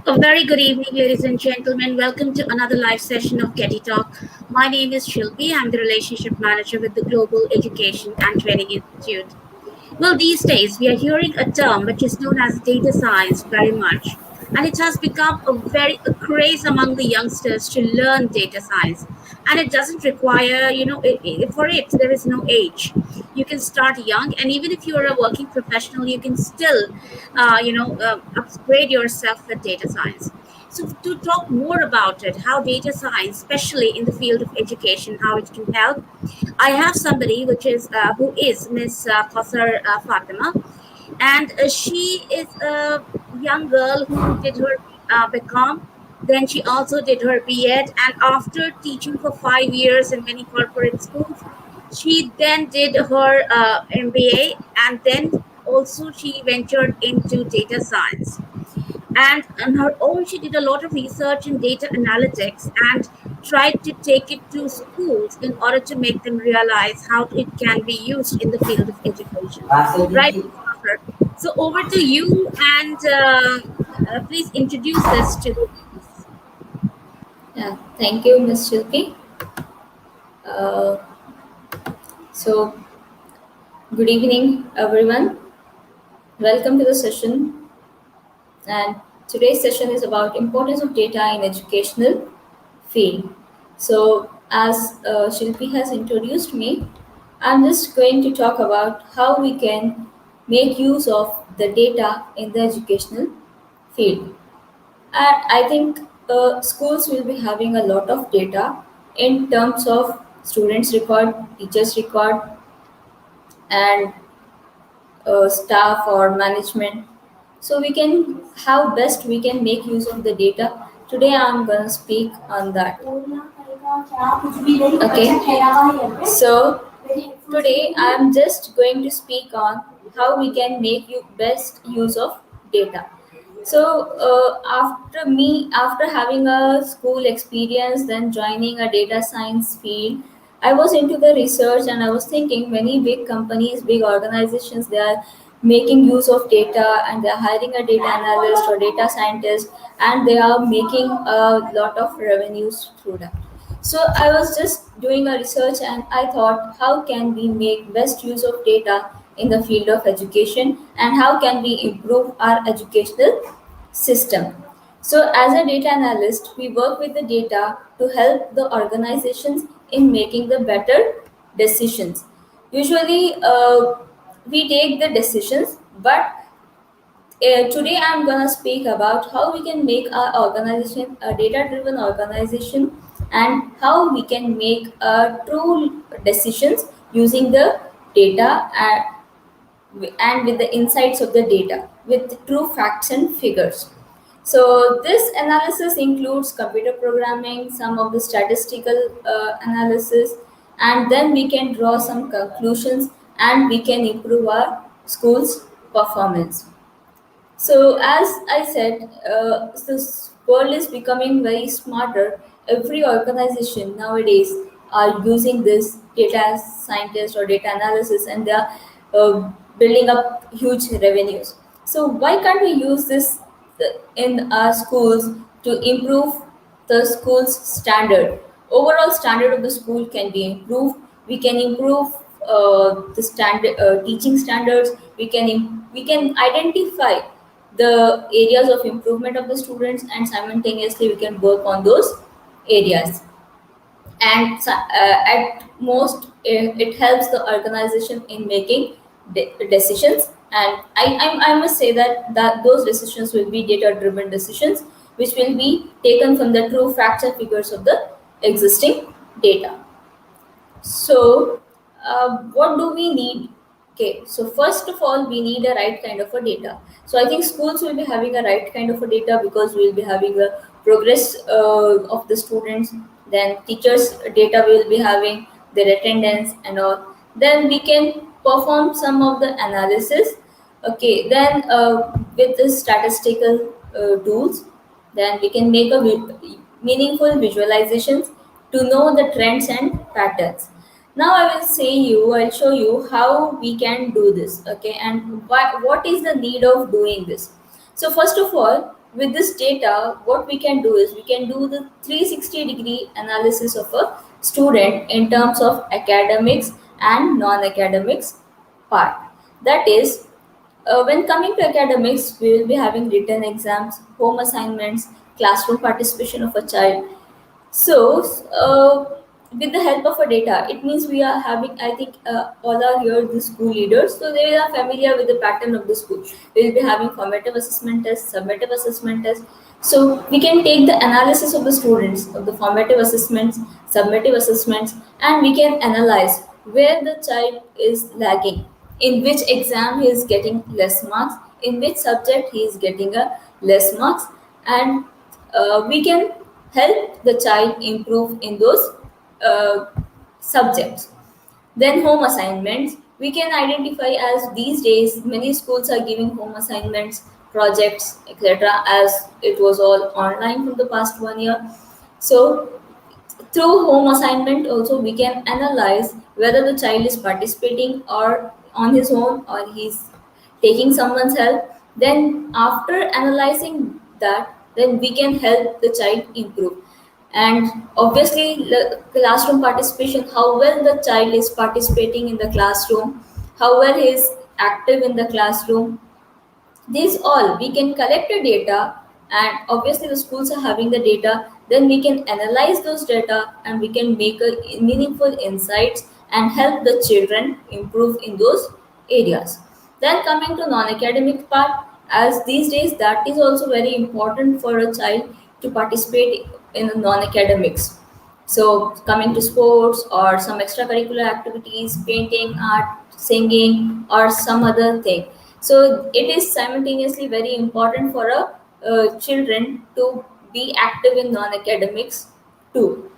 A very good evening, ladies and gentlemen. Welcome to another live session of GETI Talk. My name is Shilpi. I'm the Relationship Manager with the Global Education and Training Institute. Well, these days we are hearing a term which is known as data science very much, and it has become a craze among the youngsters to learn data science. And it doesn't require, for it there is no age. You can start young, and even if you are a working professional, you can still, upgrade yourself with data science. So to talk more about it, how data science, especially in the field of education, how it can help, I have somebody who is Miss Kausar Fatima, and she is a young girl who did her BCom. Then she also did her B.Ed, and after teaching for 5 years in many corporate schools, she then did her MBA, and then also she ventured into data science. And on her own, she did a lot of research in data analytics and tried to take it to schools in order to make them realize how it can be used in the field of education. Right, Ms. Parker? So over to you, and please introduce this to the audience. Yeah, thank you, Ms. Shilpi. Uh, so, good evening, everyone. Welcome to the session. And today's session is about importance of data in educational field. So, as Shilpi has introduced me, I'm just going to talk about how we can make use of the data in the educational field. And I think schools will be having a lot of data in terms of students record, teachers record, and staff or management. So we can how best we can make use of the data. Today I'm gonna speak on that. Okay. So today I'm just going to speak on how we can make you best use of data. So after having a school experience, then joining a data science field, I was into the research and I was thinking many big companies, big organizations, they are making use of data and they're hiring a data analyst or data scientist and they are making a lot of revenues through that. So I was just doing a research and I thought, how can we make best use of data in the field of education and how can we improve our educational system? So as a data analyst, we work with the data to help the organizations in making the better decisions. Usually, we take the decisions, but today I'm gonna speak about how we can make our organization a data-driven organization and how we can make true decisions using the data and with the insights of the data with true facts and figures. So this analysis includes computer programming, some of the statistical analysis, and then we can draw some conclusions and we can improve our school's performance. So, as I said, this world is becoming very smarter. Every organization nowadays are using this data scientist or data analysis, and they are building up huge revenues. So, why can't we use this in our schools to improve the school's standard? Overall standard of the school can be improved. We can improve the standard teaching standards. We can identify the areas of improvement of the students and simultaneously we can work on those areas and at most it helps the organization in making decisions and I must say that those decisions will be data driven decisions which will be taken from the true facts and figures of the existing data. So, what do we need? Okay, so first of all, we need a right kind of a data. So, I think schools will be having a right kind of a data because we will be having a progress of the students. Then teachers' data will be having their attendance and all. Then we can perform some of the analysis. Okay, then with the statistical tools, then we can make a meaningful visualizations to know the trends and patterns. Now I'll show you how we can do this, okay, and what is the need of doing this. So first of all, with this data, what we can do is we can do the 360-degree analysis of a student in terms of academics and non-academics part. That is, when coming to academics, we will be having written exams, home assignments, classroom participation of a child. So, with the help of a data, it means we are having, I think, all are here the school leaders, so they are familiar with the pattern of the school. We will be having formative assessment tests, summative assessment tests. So, we can take the analysis of the students, of the formative assessments, summative assessments, and we can analyze where the child is lagging, in which exam he is getting less marks, in which subject he is getting a less marks, and we can help the child improve in those uh, subjects. Then home assignments, we can identify, as these days many schools are giving home assignments, projects, etc., as it was all online for the past 1 year. So through home assignment also we can analyze whether the child is participating or on his own or he's taking someone's help. Then after analyzing that, then we can help the child improve. And obviously the classroom participation, how well the child is participating in the classroom, how well he is active in the classroom, these all we can collect the data, and obviously the schools are having the data. Then we can analyze those data and we can make a meaningful insights and help the children improve in those areas. Then coming to non-academic part, as these days that is also very important for a child to participate in non-academics. So, coming to sports or some extracurricular activities, painting, art, singing, or some other thing. So, it is simultaneously very important for a children to be active in non-academics too.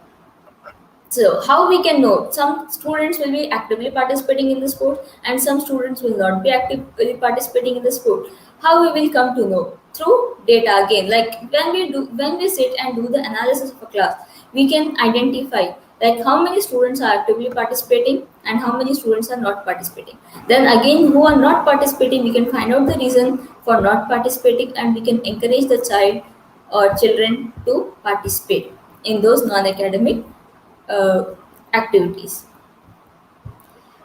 So, how we can know? Some students will be actively participating in the sport, and some students will not be actively participating in the sport. How we will come to know? Through data again. Like when we sit and do the analysis of a class, we can identify like how many students are actively participating and how many students are not participating. Then again, who are not participating, we can find out the reason for not participating, and we can encourage the child or children to participate in those non-academic uh, activities.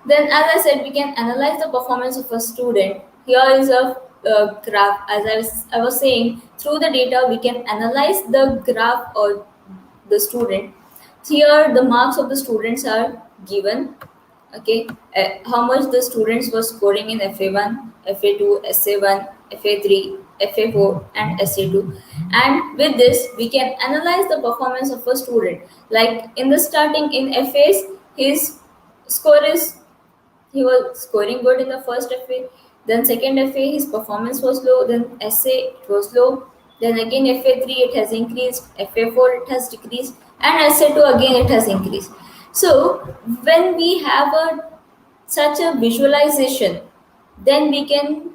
Then, as I said, we can analyze the performance of a student. Here is a graph. As I was saying, through the data, we can analyze the graph or the student. Here, the marks of the students are given. Okay, how much the students were scoring in FA1, FA2, SA1, FA3, FA4, and SA2. And with this, we can analyze the performance of a student. Like in the starting in FAs, his score is he was scoring good in the first FA. Then second FA, his performance was low. Then SA, it was low. Then again FA3, it has increased. FA4, it has decreased. And SA2, again, it has increased. So when we have such a visualization, then we can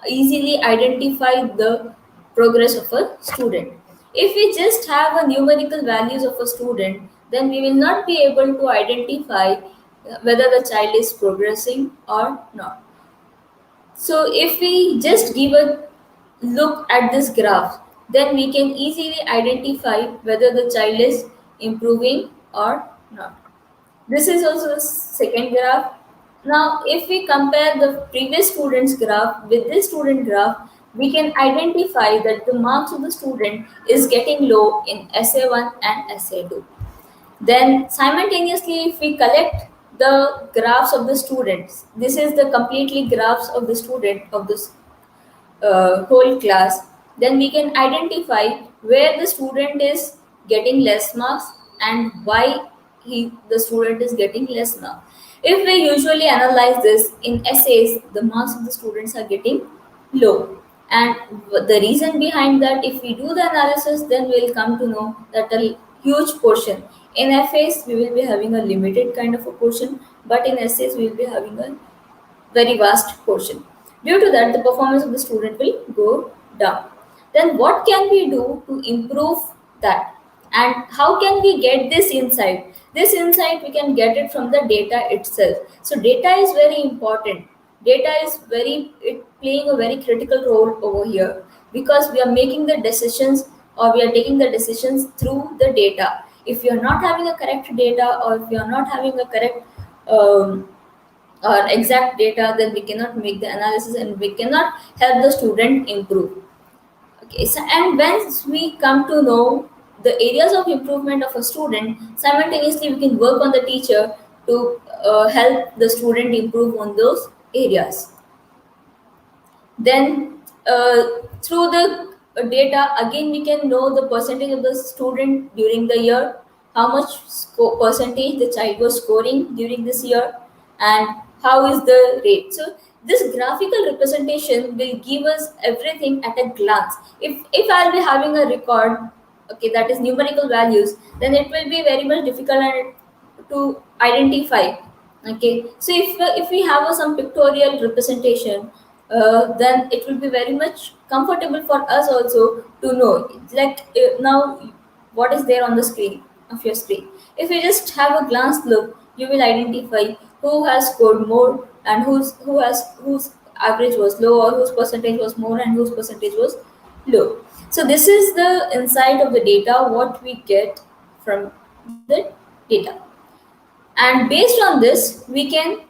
easily identify the progress of a student. If we just have a numerical values of a student, then we will not be able to identify whether the child is progressing or not. So if we just give a look at this graph, then we can easily identify whether the child is improving or not. This is also the second graph. Now, if we compare the previous student's graph with this student graph, we can identify that the marks of the student is getting low in SA1 and SA2. Then simultaneously, if we collect the graphs of the students, this is the completely graphs of the student of this whole class, then we can identify where the student is getting less marks and why the student is getting less marks. If we usually analyze this in essays, the marks of the students are getting low. And the reason behind that, if we do the analysis, then we'll come to know that a huge portion. In FAs, we will be having a limited kind of a portion, but in essays, we will be having a very vast portion. Due to that, the performance of the student will go down. Then what can we do to improve that? And how can we get this insight? This insight we can get it from the data itself. So data is very important. Data is playing a very critical role over here, because we are making the decisions, or we are taking the decisions through the data. If you are not having a correct data, or if you are not having a correct um, or exact data, then we cannot make the analysis and we cannot help the student improve. Okay, so and once we come to know the areas of improvement of a student, simultaneously we can work on the teacher to help the student improve on those areas. Then through the data, again we can know the percentage of the student during the year, how much percentage the child was scoring during this year, and how is the rate. So this graphical representation will give us everything at a glance. If I'll be having a record, okay, that is numerical values, then it will be very much difficult to identify. Okay, so if we have some pictorial representation, then it will be very much comfortable for us also to know, like now what is there on the screen of your screen. If you just have a glance look, you will identify who has scored more, and whose average was low, or whose percentage was more and whose percentage was low. So this is the insight of the data, what we get from the data. And based on this we can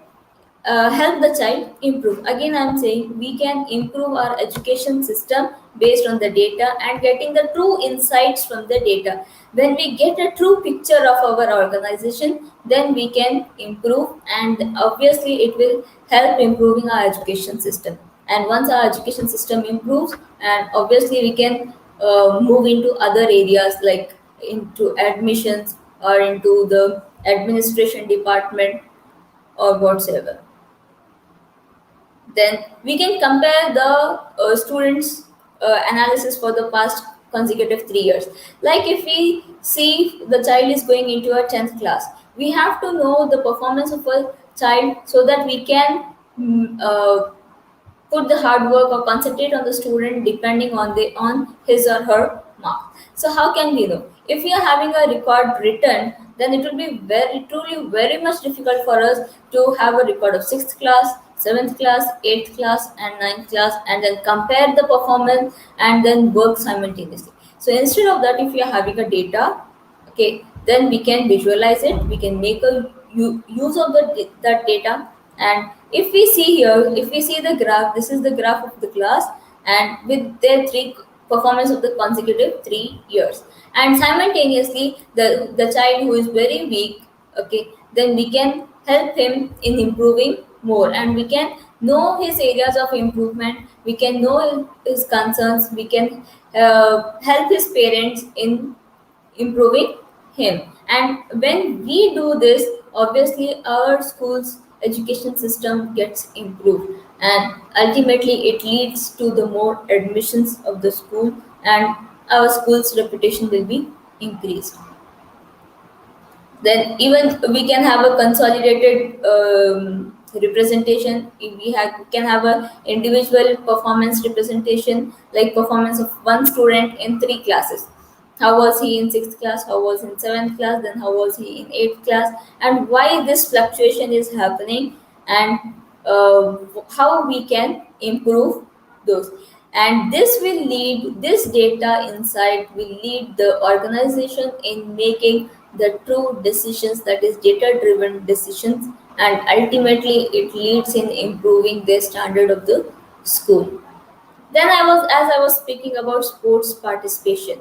help the child improve. Again, I'm saying we can improve our education system based on the data and getting the true insights from the data. When we get a true picture of our organization, then we can improve, and obviously it will help improving our education system. And once our education system improves, and obviously we can move into other areas, like into admissions or into the administration department or whatsoever. Then we can compare the students analysis for the past consecutive 3 years. Like if we see the child is going into a 10th class, we have to know the performance of a child so that we can put the hard work or concentrate on the student depending on his or her mark. So how can we know? If we are having a record written, then it will be very truly very much difficult for us to have a record of 6th class, 7th class, 8th class and 9th class, and then compare the performance and then work simultaneously. So instead of that, if we are having a data, okay, then we can visualize it, we can make a use of that data. And if we see here, if we see the graph, this is the graph of the class, and with their three performance of the consecutive 3 years, and simultaneously the child who is very weak, okay, then we can help him in improving more, and we can know his areas of improvement, we can know his concerns, we can help his parents in improving him. And when we do this, obviously our school's education system gets improved, and ultimately it leads to the more admissions of the school, and our school's reputation will be increased. Then even we can have a consolidated representation. If we can have a individual performance representation, like performance of one student in three classes. How was he in sixth class, how was in seventh class, then how was he in eighth class, and why this fluctuation is happening, and how we can improve those. And this data insight will lead the organization in making the true decisions, that is data driven decisions, and ultimately it leads in improving the standard of the school. Then as I was speaking about sports participation,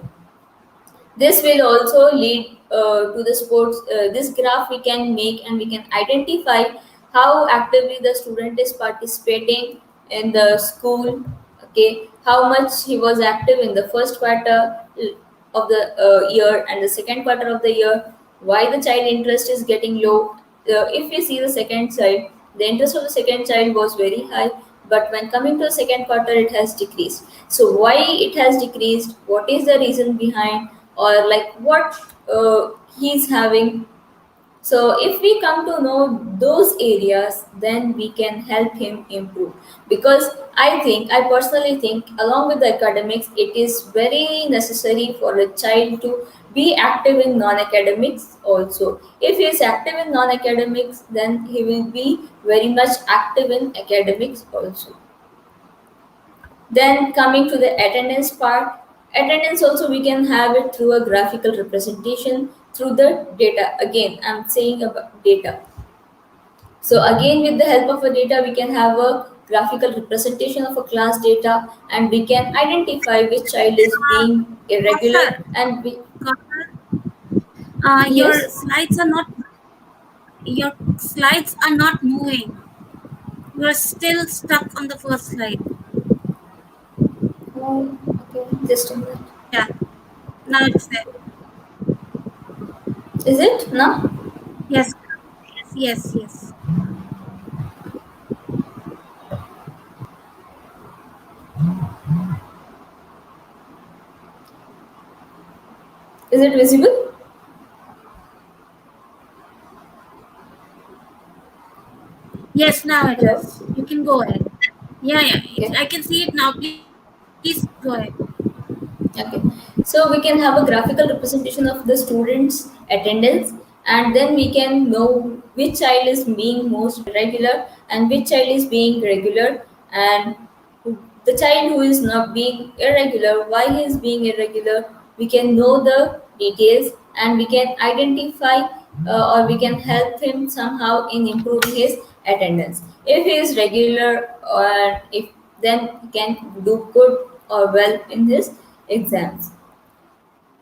this will also lead to the sports. This graph we can make, and we can identify how actively the student is participating in the school. Okay, how much he was active in the first quarter of the year and the second quarter of the year. Why the child interest is getting low? If we see the second child, the interest of the second child was very high, but when coming to the second quarter, it has decreased. So why it has decreased? What is the reason behind? Or like what he's having. So if we come to know those areas, then we can help him improve. Because I personally think, along with the academics, it is very necessary for a child to be active in non-academics also. If he is active in non-academics, then he will be very much active in academics also. Then coming to the attendance part, attendance also we can have it through a graphical representation through the data. Again, I'm saying about data. So again, with the help of a data, we can have a graphical representation of a class data, and we can identify which child is being irregular Kausar, and we, Kausar, yes. your slides are not moving. You are still stuck on the first slide. Okay, just a minute. Yeah, now it's there. Is it now? Yes, yes, yes. Is it visible? Yes, now it Hello. is. You can go ahead. Yeah, yeah. Okay. I can see it now. Please go ahead. Okay, so we can have a graphical representation of the students' attendance, and then we can know which child is being most irregular and which child is being regular, and the child who is not being irregular, why he is being irregular. We can know the details, and we can identify or we can help him somehow in improving his attendance. If he is regular, or if then he can do good or well in his exams.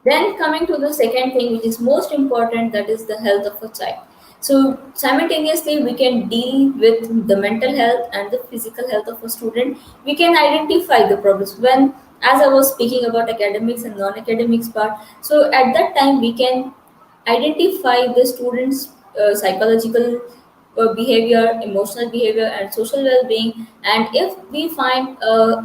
Then coming to the second thing, which is most important, that is the health of a child. So simultaneously, we can deal with the mental health and the physical health of a student. We can identify the problems when, as I was speaking about academics and non-academics part. So at that time, we can identify the students' psychological behavior, emotional behavior, and social well-being. And if we find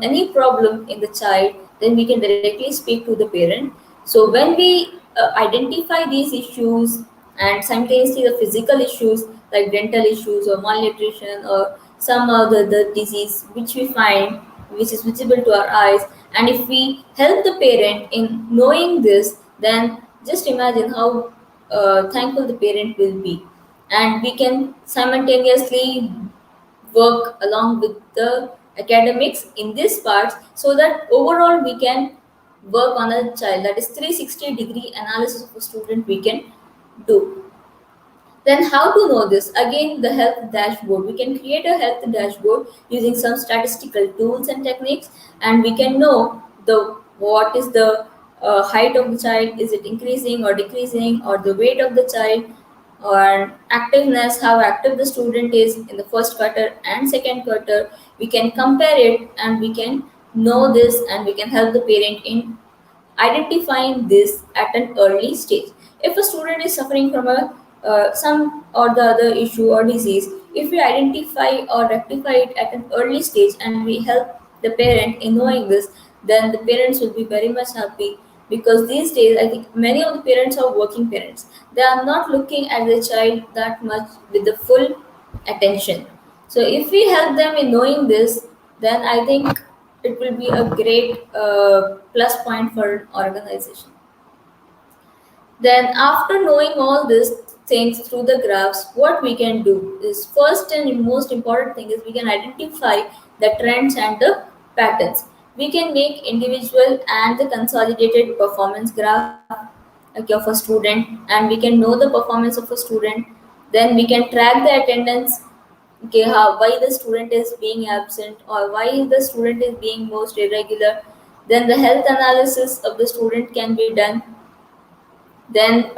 any problem in the child, then we can directly speak to the parent. So when we identify these issues and simultaneously the physical issues like dental issues or malnutrition or some other the disease which we find which is visible to our eyes, and if we help the parent in knowing this, then just imagine how thankful the parent will be, and we can simultaneously work along with the academics in this part so that overall we can work on a child, that is 360-degree analysis of a student we can do. Then how to know this? Again, the health dashboard. We can create a health dashboard using some statistical tools and techniques, and we can know the what is the height of the child, is it increasing or decreasing, or the weight of the child, or activeness, how active the student is in the first quarter and second quarter. We can compare it, and we can know this, and we can help the parent in identifying this at an early stage. If a student is suffering from a some or the other issue or disease, if we identify or rectify it at an early stage and we help the parent in knowing this, then the parents will be very much happy, because these days I think many of the parents are working parents. They are not looking at the child that much with the full attention. So if we help them in knowing this, then I think it will be a great plus point for an organization. Then after knowing all these things through the graphs, what we can do is first and most important thing is we can identify the trends and the patterns. We can make individual and the consolidated performance graph like of a student, and we can know the performance of a student. Then we can track the attendance. Okay, how why the student is being absent or why the student is being most irregular. Then the health analysis of the student can be done. Then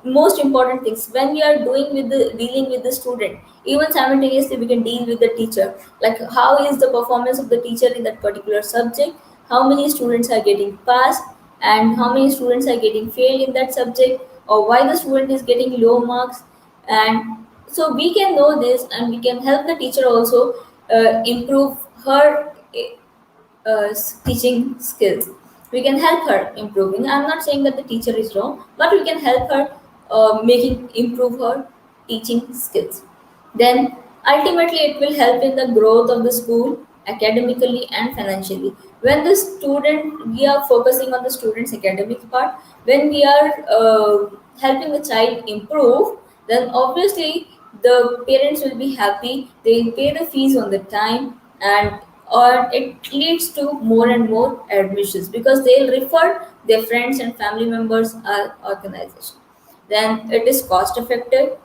most important things, when we are doing with the dealing with the student, even simultaneously we can deal with the teacher, like how is the performance of the teacher in that particular subject, how many students are getting passed and how many students are getting failed in that subject, or why the student is getting low marks. And so we can know this, and we can help the teacher also improve her teaching skills. We can help her improving. I'm not saying that the teacher is wrong, but we can help her making improve her teaching skills. Then ultimately, it will help in the growth of the school, academically and financially. When the student, we are focusing on the student's academic part, when we are helping the child improve, then obviously the parents will be happy, they will pay the fees on the time, and or it leads to more and more admissions because they'll refer their friends and family members or organization. Then it is cost effective.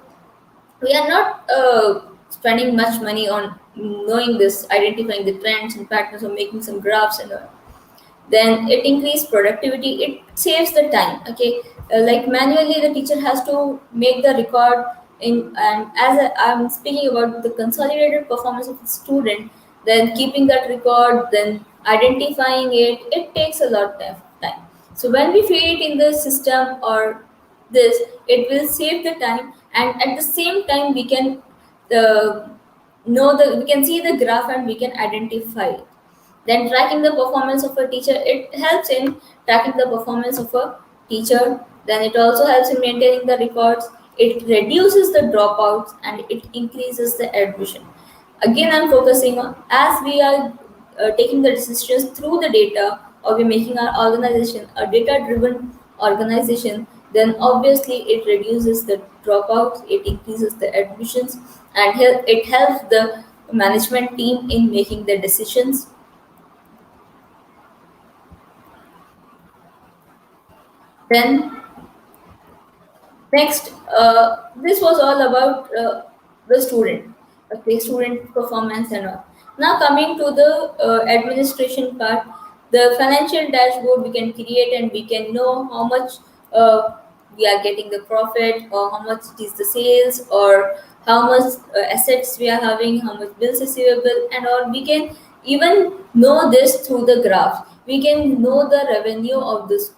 We are not spending much money on knowing this, identifying the trends and patterns, or making some graphs and all. Then it increase productivity, it saves the time. Okay, like manually the teacher has to make the record in, and as I'm speaking about the consolidated performance of the student, then keeping that record, then identifying it, it takes a lot of time. So when we feed it in the system or this, it will save the time, and at the same time we can uh, know the, we can see the graph and we can identify it. Then tracking the performance of a teacher, it helps in tracking the performance of a teacher. Then it also helps in maintaining the records. It reduces the dropouts and it increases the admission. Again, I'm focusing on, as we are taking the decisions through the data, or we're making our organization a data-driven organization, then obviously it reduces the dropouts, it increases the admissions, and it helps the management team in making the decisions. Then next, this was all about the student, okay, student performance and all. Now coming to the administration part, the financial dashboard we can create and we can know how much uh, we are getting the profit, or how much it is the sales, or how much assets we are having, how much bills receivable, and all. We can even know this through the graphs. We can know the revenue of this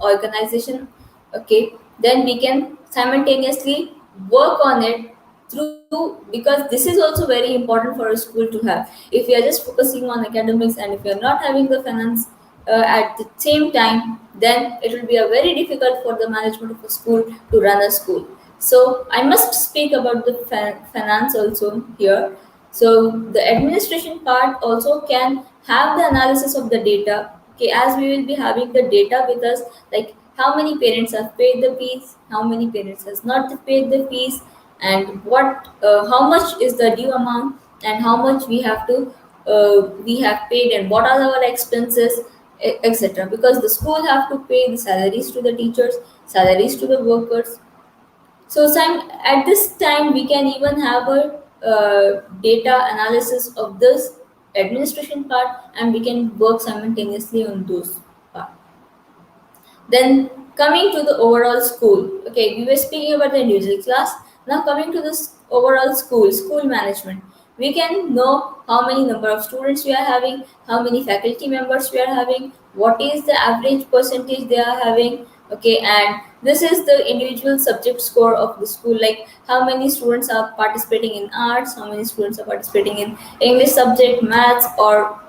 organization. Okay, then we can simultaneously work on it through, because this is also very important for a school to have. If we are just focusing on academics and if we are not having the finance at the same time, then it will be a very difficult for the management of a school to run a school. So I must speak about the finance also here. So the administration part also can have the analysis of the data. Okay, as we will be having the data with us, like how many parents have paid the fees, how many parents has not paid the fees, and what, how much is the due amount, and how much we have paid, and what are our expenses, etc. Because the school have to pay the salaries to the teachers, salaries to the workers. So at this time, we can even have a data analysis of this administration part, and we can work simultaneously on those part. Then coming to the overall school, okay, we were speaking about the individual class. Now coming to this overall school management, we can know how many number of students we are having, how many faculty members we are having, what is the average percentage they are having. Okay, and this is the individual subject score of the school, like how many students are participating in arts, how many students are participating in English subject, maths, or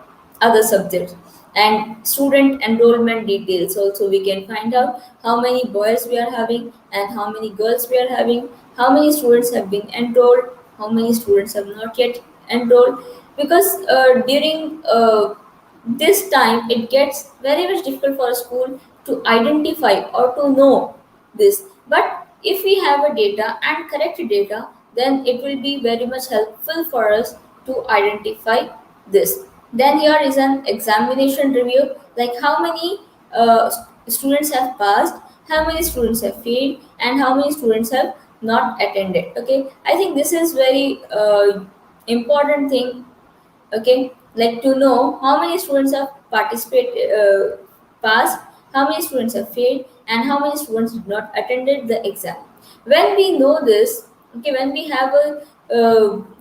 other subjects. And student enrollment details also, we can find out how many boys we are having and how many girls we are having, how many students have been enrolled, how many students have not yet enrolled. Because during this time it gets very much difficult for a school to identify or to know this. But if we have a data and correct data, then it will be very much helpful for us to identify this. Then here is an examination review, like how many students have passed, how many students have failed, and how many students have not attended. Okay, I think this is very important thing. Okay, like to know how many students have participated, passed, how many students have failed, and how many students did not attended the exam. When we know this, okay, when we have a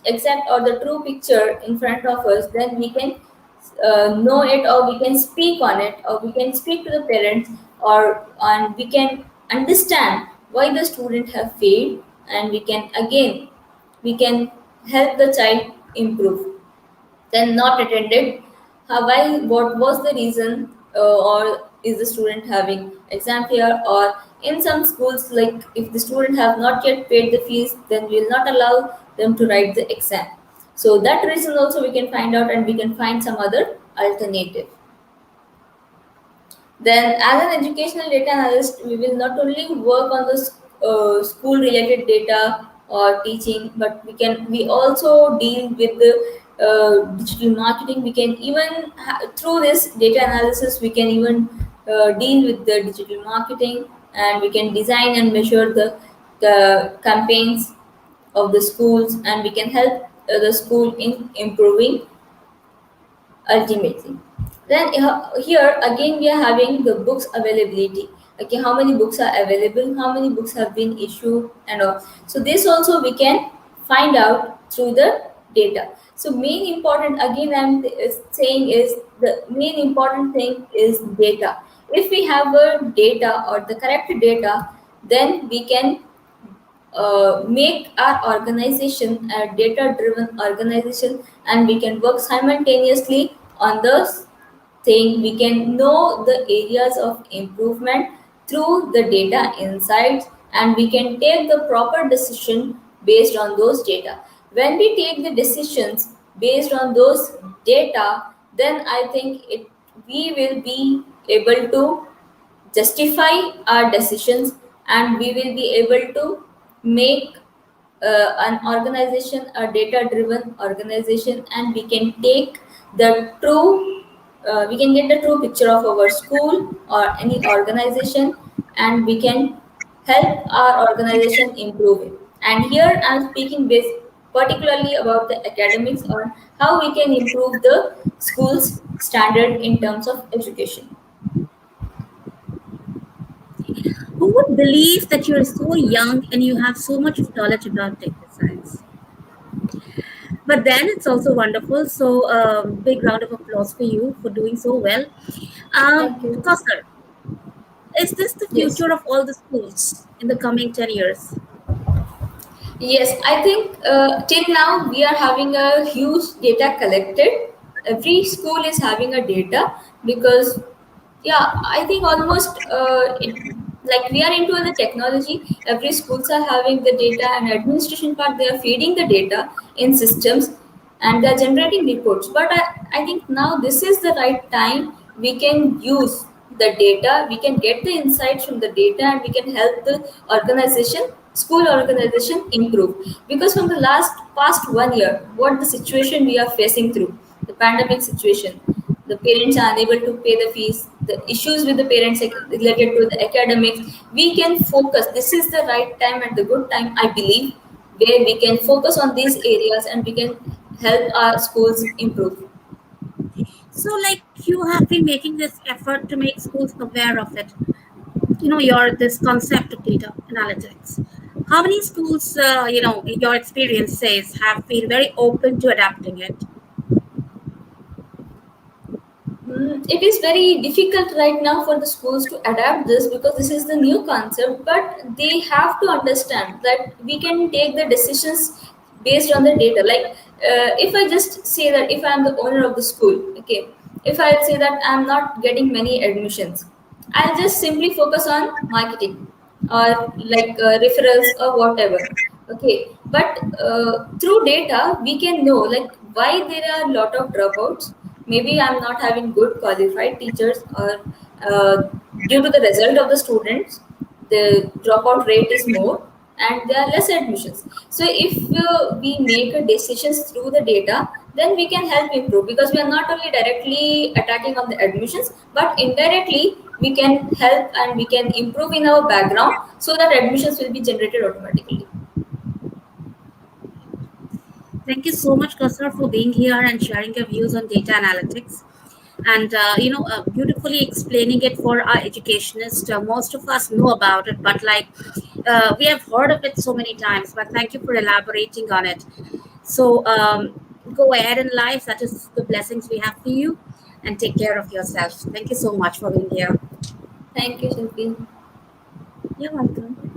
exact or the true picture in front of us, then we can know it, or we can speak on it, or we can speak to the parents, or and we can understand why the student have failed, and we can again, we can help the child improve. Then not attended, why, what was the reason, or is the student having exam fear, or in some schools, like if the student have not yet paid the fees, then we will not allow them to write the exam. So that reason also we can find out, and we can find some other alternative. Then, as an educational data analyst, we will not only work on the school related data or teaching, but we also deal with the digital marketing. We can even through this data analysis, we can even deal with the digital marketing, and we can design and measure the campaigns of the schools, and we can help the school in improving ultimately. Then here again we are having the books availability. Okay, how many books are available, how many books have been issued, and all. So this also we can find out through the data. So main important, again saying, is the main important thing is data. If we have a data or the correct data, then we can make our organization a data driven organization, and we can work simultaneously on the thing. We can know the areas of improvement through the data insights, and we can take the proper decision based on those data. When we take the decisions based on those data, then I think we will be able to justify our decisions, and we will be able to make an organization a data driven organization, and we can take the true we can get the true picture of our school or any organization, and we can help our organization improve it. And here I'm speaking particularly about the academics, or how we can improve the school's standard in terms of education. Who would believe that you're so young and you have so much of knowledge about data science? But then it's also wonderful. So, big round of applause for you for doing so well. Thank you. Kausar, is this the Yes. future of all the schools in the coming 10 years? Yes, I think till now we are having a huge data collected. Every school is having a data, because, yeah, I think almost like we are into the technology. Every schools are having the data, and administration part they are feeding the data in systems, and they are generating reports. But I think now this is the right time. We can use the data, we can get the insights from the data, and we can help the organization, school organization, improve. Because from the last past 1 year, what the situation we are facing through the pandemic situation, the parents are unable to pay the fees, the issues with the parents related to the academics, we can focus. This is the right time and the good time, I believe, where we can focus on these areas, and we can help our schools improve. So, like, you have been making this effort to make schools aware of it. Your this concept of data analytics. How many schools, your experience says, have been very open to adapting it? It is very difficult right now for the schools to adapt this, because this is the new concept, but they have to understand that we can take the decisions based on the data. Like, if I just say that if I'm the owner of the school, okay, if I say that I'm not getting many admissions, I'll just simply focus on marketing, or like referrals or whatever. Okay, but through data we can know like why there are a lot of dropouts. Maybe I'm not having good qualified teachers, or due to the result of the students, the dropout rate is more, and there are less admissions. So if we make a decisions through the data, then we can help improve, because we are not only directly attacking on the admissions, but indirectly we can help and we can improve in our background, so that admissions will be generated automatically. Thank you so much, Kausar, for being here and sharing your views on data analytics and beautifully explaining it for our educationists. Most of us know about it, but like we have heard of it so many times. But thank you for elaborating on it. So go ahead in life. That is the blessings we have for you, and take care of yourself. Thank you so much for being here. Thank you, Shilpi. You're welcome.